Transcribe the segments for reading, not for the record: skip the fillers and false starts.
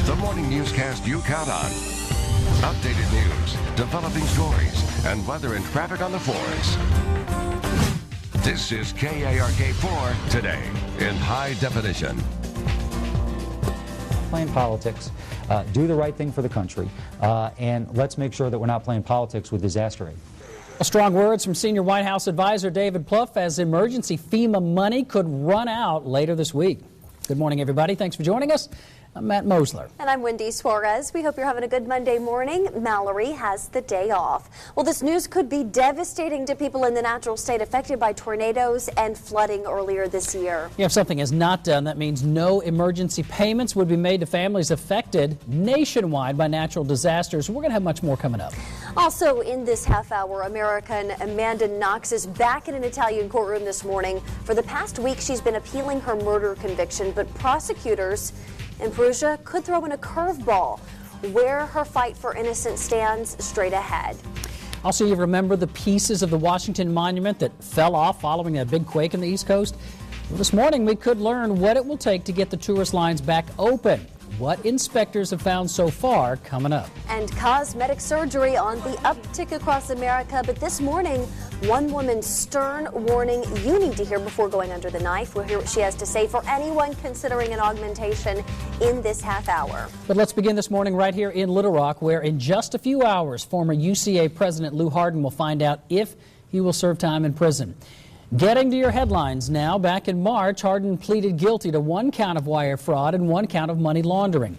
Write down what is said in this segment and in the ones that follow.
The morning newscast you count on. Updated news, developing stories, and weather and traffic on the 4s. This is KARK 4 today in high definition. Playing politics, do the right thing for the country, and let's make sure that we're not playing politics with disaster aid. Strong words from senior White House advisor David Plouffe as emergency FEMA money could run out later this week. Good morning, everybody. Thanks for joining us. I'm Matt Mosler. And I'm Wendy Suarez. We hope you're having a good Monday morning. Mallory has the day off. Well, this news could be devastating to people in the natural state affected by tornadoes and flooding earlier this year. If something is not done, that means no emergency payments would be made to families affected nationwide by natural disasters. We're going to have much more coming up. Also in this half hour, American Amanda Knox is back in an Italian courtroom this morning. For the past week, she's been appealing her murder conviction, but prosecutors in Perugia could throw in a curveball. Where her fight for innocence stands straight ahead. Also, you remember the pieces of the Washington Monument that fell off following that big quake in the East Coast? Well, this morning, we could learn what it will take to get the tourist lines back open. What inspectors have found so far coming up. And cosmetic surgery on the uptick across America. But this morning, one woman's stern warning you need to hear before going under the knife. We'll hear what she has to say for anyone considering an augmentation in this half hour. But let's begin this morning right here in Little Rock, where in just a few hours, former UCA President Lou Hardin will find out if he will serve time in prison. Getting to your headlines now. Back in March, Hardin pleaded guilty to 1 count of wire fraud and 1 count of money laundering.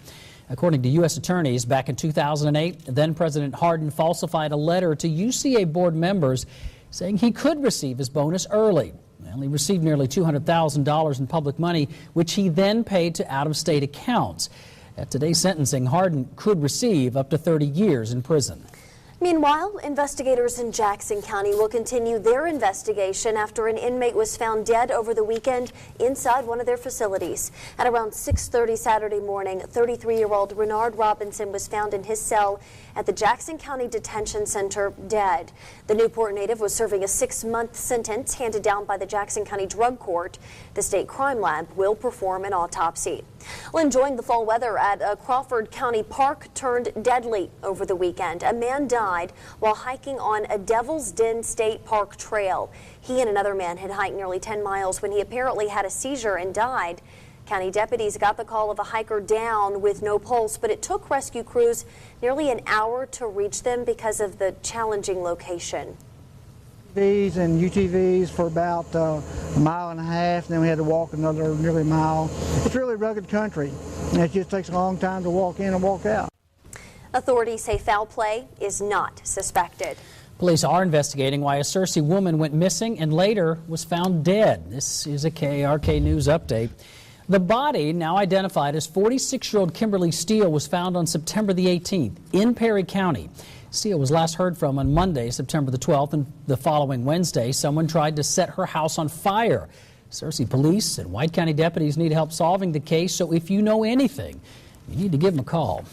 According to U.S. attorneys, back in 2008, then-President Hardin falsified a letter to UCA board members saying he could receive his bonus early. Well, he received nearly $200,000 in public money, which he then paid to out-of-state accounts. At today's sentencing, Hardin could receive up to 30 years in prison. Meanwhile, investigators in Jackson County will continue their investigation after an inmate was found dead over the weekend inside one of their facilities. At around 6:30 Saturday morning, 33-year-old Renard Robinson was found in his cell at the Jackson County Detention Center dead. The Newport native was serving a 6-month sentence handed down by the Jackson County Drug Court. The state crime lab will perform an autopsy. Well, enjoying the fall weather at a Crawford County park turned deadly over the weekend. A man died while hiking on a Devil's Den State Park trail. He and another man had hiked nearly 10 miles when he apparently had a seizure and died. County deputies got the call of a hiker down with no pulse, but it took rescue crews nearly an hour to reach them because of the challenging location. UTVs and UTVs for about a mile and a half, and then we had to walk another nearly mile. It's really rugged country, and it just takes a long time to walk in and walk out. Authorities say foul play is not suspected. Police are investigating why a Searcy woman went missing and later was found dead. This is a KARK News update. The body, now identified as 46-year-old Kimberly Steele, was found on September the 18th in Perry County. Steele was last heard from on Monday, September the 12th, and the following Wednesday, someone tried to set her house on fire. Searcy police and White County deputies need help solving the case, so if you know anything, you need to give them a call.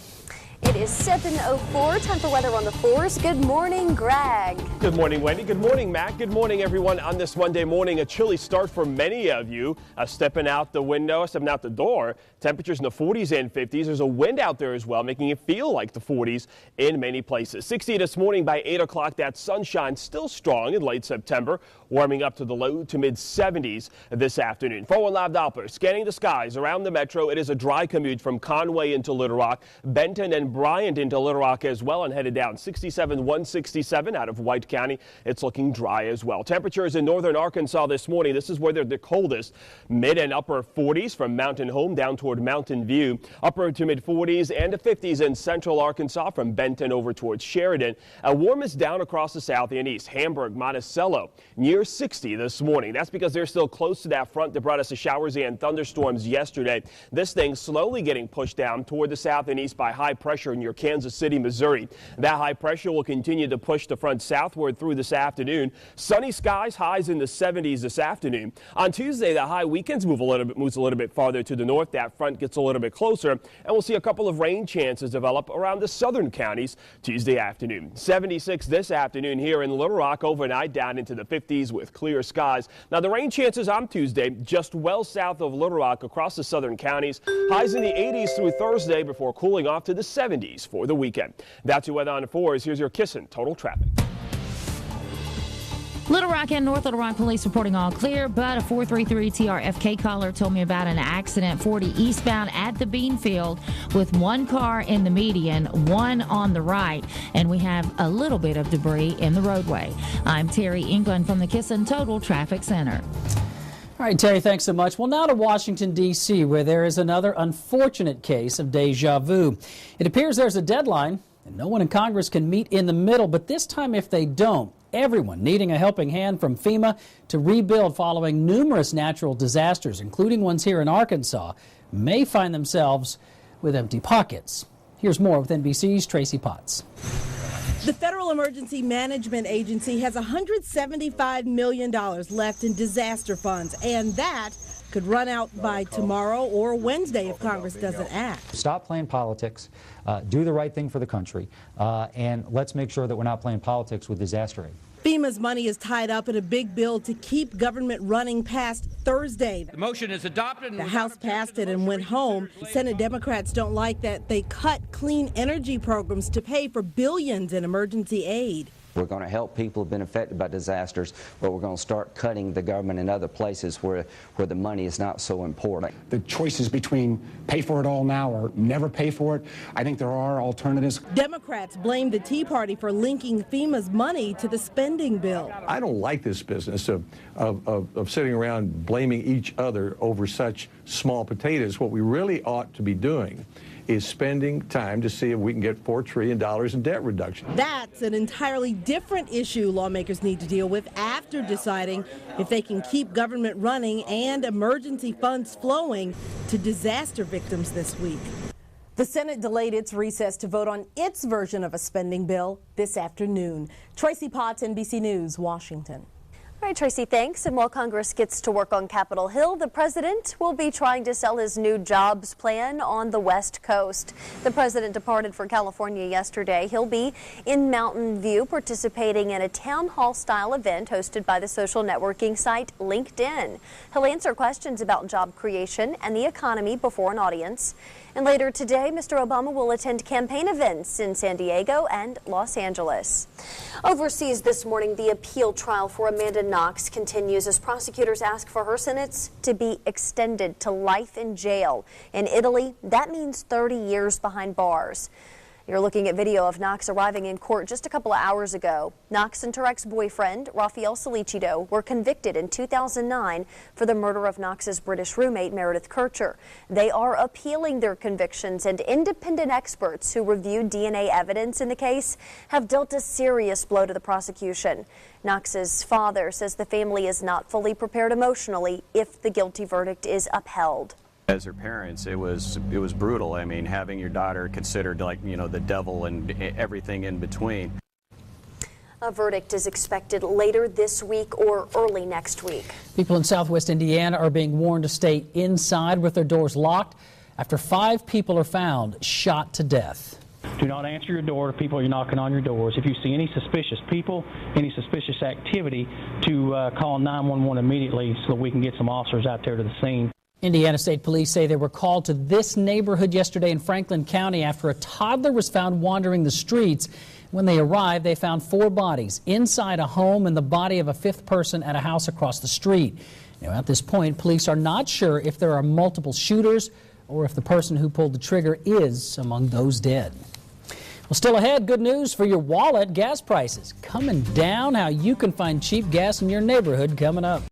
It is 7:04, time for weather on the 4s. Good morning, Greg. Good morning, Wendy. Good morning, Matt. Good morning, everyone. On this Monday morning, a chilly start for many of you. Stepping out the door. Temperatures in the 40s and 50s. There's a wind out there as well, making it feel like the 40s in many places. 60 this morning by 8 o'clock. That sunshine still strong in late September, warming up to the low to mid 70s this afternoon. 4-1 Live Doppler scanning the skies around the metro. It is a dry commute from Conway into Little Rock, Benton and Bryant into Little Rock as well, and headed down 67, 167 out of White County. It's looking dry as well. Temperatures in northern Arkansas this morning. This is where they're the coldest. Mid and upper 40s from Mountain Home down toward Mountain View. Upper to mid 40s and to 50s in central Arkansas from Benton over towards Sheridan. Warmest down across the south and east. Hamburg, Monticello near 60 this morning. That's because they're still close to that front that brought us the showers and thunderstorms yesterday. This thing slowly getting pushed down toward the south and east by high pressure pressure near Kansas City, Missouri. That high pressure will continue to push the front southward through this afternoon. Sunny skies, highs in the 70s this afternoon. On Tuesday, the high weekends moves a little bit farther to the north. That front gets a little bit closer, and we'll see a couple of rain chances develop around the southern counties Tuesday afternoon. 76 this afternoon here in Little Rock, overnight down into the 50s with clear skies. Now the rain chances on Tuesday just well south of Little Rock across the southern counties. Highs in the 80s through Thursday before cooling off to the 70s for the weekend. That's your weather on the 4s. Here's your Kissin' Total Traffic. Little Rock and North Little Rock police reporting all clear, but a 433 TRFK caller told me about an accident 40 eastbound at the Beanfield with one car in the median, one on the right, and we have a little bit of debris in the roadway. I'm Terry England from the Kissin' Total Traffic Center. All right, Terry, thanks so much. Well, now to Washington, D.C., where there is another unfortunate case of deja vu. It appears there's a deadline, and no one in Congress can meet in the middle, but this time if they don't, everyone needing a helping hand from FEMA to rebuild following numerous natural disasters, including ones here in Arkansas, may find themselves with empty pockets. Here's more with NBC's Tracy Potts. The Federal Emergency Management Agency has $175 million left in disaster funds, and that could run out by tomorrow or Wednesday if Congress doesn't act. Stop playing politics, do the right thing for the country, and let's make sure that we're not playing politics with disaster aid. FEMA's money is tied up in a big bill to keep government running past Thursday. The motion is adopted. The House passed it and went home. Senate Democrats don't like that they cut clean energy programs to pay for billions in emergency aid. We're going to help people who've been affected by disasters, but we're going to start cutting the government in other places where the money is not so important. The choices between pay for it all now or never pay for it, I think there are alternatives. Democrats blame the Tea Party for linking FEMA's money to the spending bill. I don't like this business of sitting around blaming each other over such small potatoes. What we really ought to be doing is spending time to see if we can get $4 trillion in debt reduction. That's an entirely different issue lawmakers need to deal with after deciding if they can keep government running and emergency funds flowing to disaster victims this week. The Senate delayed its recess to vote on its version of a spending bill this afternoon. Tracy Potts, NBC News, Washington. All right, Tracy, thanks. And while Congress gets to work on Capitol Hill, the president will be trying to sell his new jobs plan on the West Coast. The president departed for California yesterday. He'll be in Mountain View participating in a town hall style event hosted by the social networking site LinkedIn. He'll answer questions about job creation and the economy before an audience. And later today, Mr. Obama will attend campaign events in San Diego and Los Angeles. Overseas this morning, the appeal trial for Amanda Knox continues as prosecutors ask for her sentence to be extended to life in jail. In Italy, that means 30 years behind bars. You're looking at video of Knox arriving in court just a couple of hours ago. Knox and her ex-boyfriend, Rafael Solicitor, were convicted in 2009 for the murder of Knox's British roommate, Meredith Kircher. They are appealing their convictions, and independent experts who reviewed DNA evidence in the case have dealt a serious blow to the prosecution. Knox's father says the family is not fully prepared emotionally if the guilty verdict is upheld. As her parents, it was brutal. I mean, having your daughter considered like, you know, the devil and everything in between. A verdict is expected later this week or early next week. People in southwest Indiana are being warned to stay inside with their doors locked after 5 people are found shot to death. Do not answer your door to people you're knocking on your doors. If you see any suspicious people, any suspicious activity, to call 911 immediately so that we can get some officers out there to the scene. Indiana State Police say they were called to this neighborhood yesterday in Franklin County after a toddler was found wandering the streets. When they arrived, they found 4 bodies inside a home and the body of a 5th person at a house across the street. Now, at this point, police are not sure if there are multiple shooters or if the person who pulled the trigger is among those dead. Well, still ahead, good news for your wallet. Gas prices coming down. How you can find cheap gas in your neighborhood coming up.